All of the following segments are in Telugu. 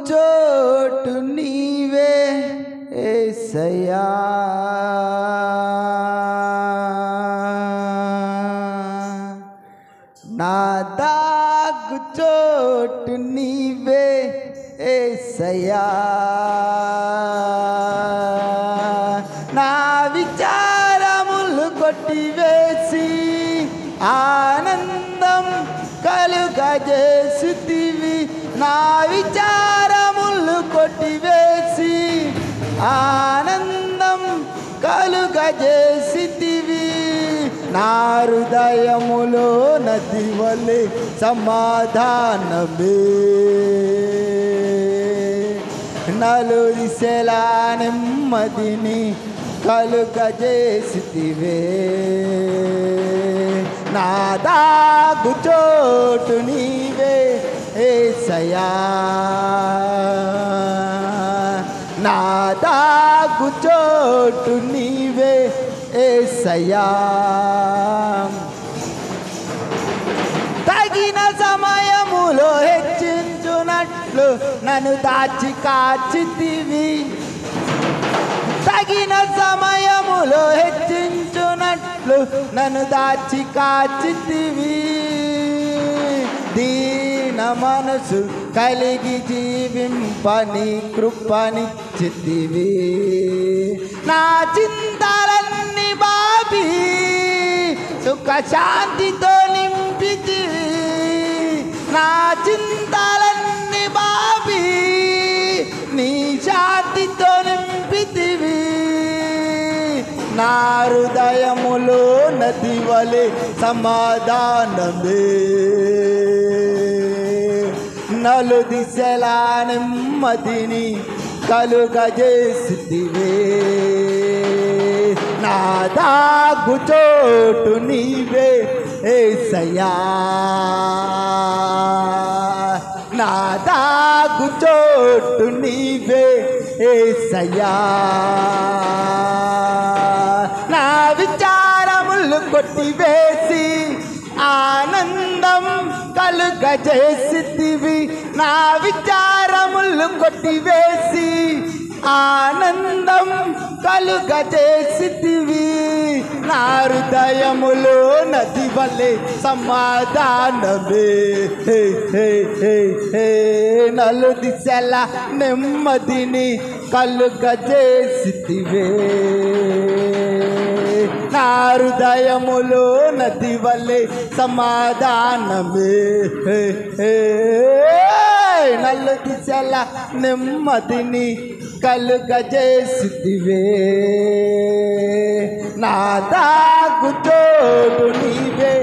చోటు నీవే యేసయ్యా నా దాగు చోటు నీవే యేసయ్యా నా విచారములు కొట్టివేసి ఆనందం కలుగజేసితివి నా విచారములు కొట్టివేసి ఆనందం కలుగజేసితివి నా హృదయములో నది వలె సమాధానమే నలుదిశలా నెమ్మదిని కలుగజేసితివే నా దాగు చోటు నీవే యేసయ్యా నా దాగు చోటు నీవే యేసయ్యా తగిన సమయములో హెచ్చించునట్లు నన్ను దాచి కాచితివి తగిన సమయములో హెచ్చించునట్లు నన్ను దాచి కాచితివి దీన మనసు కలిగి జీవింపని కృపనిచ్చితివి నా చింతలన్నీ బాబి సుఖ శాంతితో నింపితివి నా చింతలన్నీ బాబి నీ శాంతితో నింపితివి నా హృదయములో నది వలె సమాధానమే నలుదిశలా నెమ్మదిని కలుగజేసితివే నా దాగు చోటు నీవే యేసయ్యా నా దాగు చోటు నీవే యేసయ్యా నా విచారములు కొట్టివేసి ఆనందం కలుగజేసితివి నా విచారములు కొట్టివేసి ఆనందం కలుగజేసితివి నా హృదయములో నది వలె సమాధానమే నలుదిశల నెమ్మదిని కలుగజేసితివే నా హృదయములో నది వలె సమాధానమే నలుదిశల నెమ్మదిని కలుగజేసితివే నా దాగు చోటు నీవే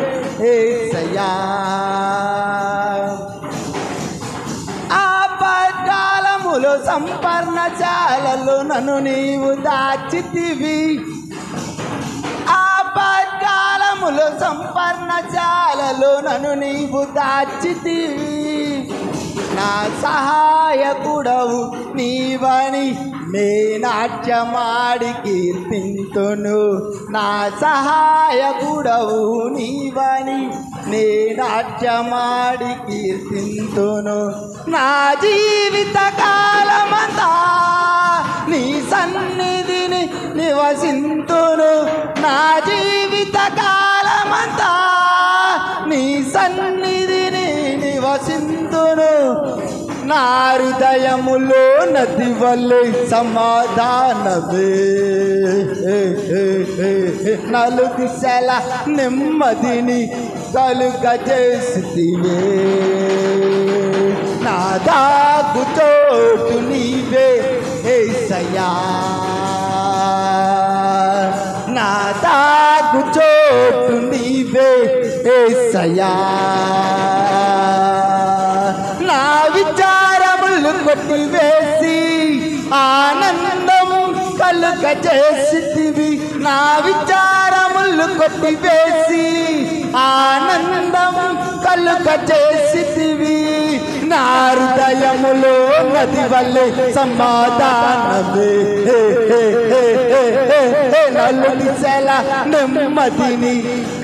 యేసయ్యా ఆపత్కాలములో సంపర్ణశాలలో నన్ను నీవు దాచితివి ఆపత్కాలములో సంపర్ణశాలలో నన్ను నీవు దాచితివి నా సహాయకుడవు నీవని నే నాట్యమాడి కీర్తింతును నా సహాయకుడవు నీవని నే నాట్యమాడి కీర్తింతును నా జీవిత కాలమంతా నీ సన్నిధిని నివసింతును నా జీవిత కాలమంతా నీ సన్నిధిని నివసింతును నా హృదయములో నది వలె సమాధానమే నలుదిశల నెమ్మదిని కలుగజేసితివే నా దాగు చోటు నీవే యేసయ్యా నా దాగు చోటు నీవే యేసయ్యా నా విచారములు కొట్టివేసి ఆనందం కలుగజేసితివి నా విచారములు కొట్టివేసి ఆనందం కలుగజేసితివి నా హృదయములో నది వలె సమాధానమే నలుదిశల నెమ్మదిని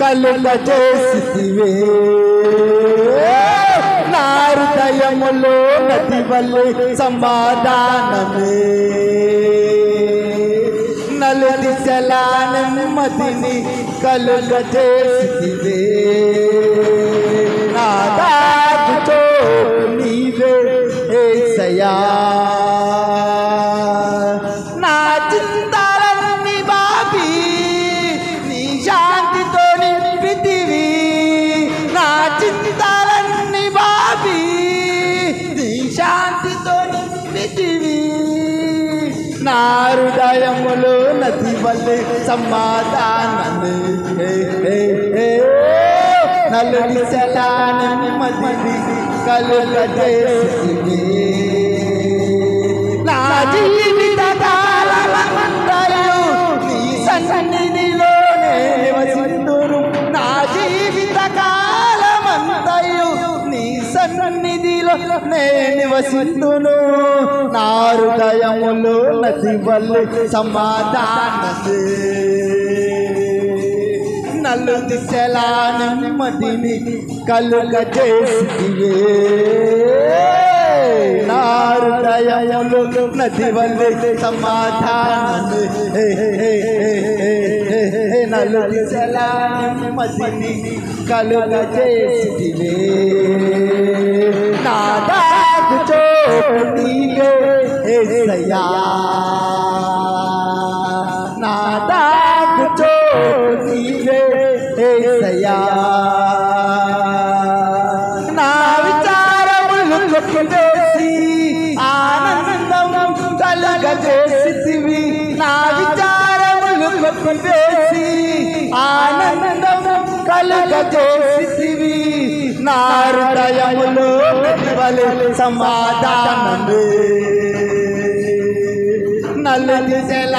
కలుగజేసితివే నా హృదయములో నది వల్లే సమాధానమే నలు దిశల నెమ్మదిని కలుగజేసితివే నా దాగు చోటు నీవే యేసయ్యా నా చింతలన్నీ బాపి నీ శాంతితో నింపితివి నా చింతలన్నీ బాపి నీ శాంతితో నింపితివి నా హృదయములో నది వల్లే సమాధానమే నలు దిశల నెమ్మదిని కలుగజేసితివే నా జీవిత కాలమంతయు నీ సన్నిధిలోనే నివసింతును నా జీవిత కాలమంతయు నీ సన్నిధిలోనే నివసింతును నా హృదయములో నది వల్లే సమాధానమే నలు దిశల నెమ్మదిని కలుగజేసితివే నా హృదయములో నది వల్లే సమాధానమే నలు దిశల నెమ్మదిని కలుగజేసితివే నా దాగు చోటు నీవే యేసయ్యా నా దాగు చోటు నీవే యేసయ్యా నా విచారములు కొట్టివేసి ఆనందం కలుగజేసితివి నా విచారములు కొట్టివేసి ఆనందం కలుగజేసితివి నా హృదయములో నది వల్లే సమాధానమే నలు దిశల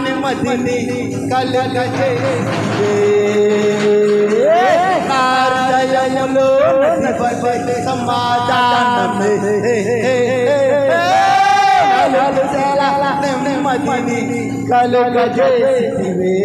నెమ్మదిని కలుగజేసితివే నా హృదయములో నది వల్లే సమాధానమే నలు దిశల నెమ్మదిని కలుగజేసితివే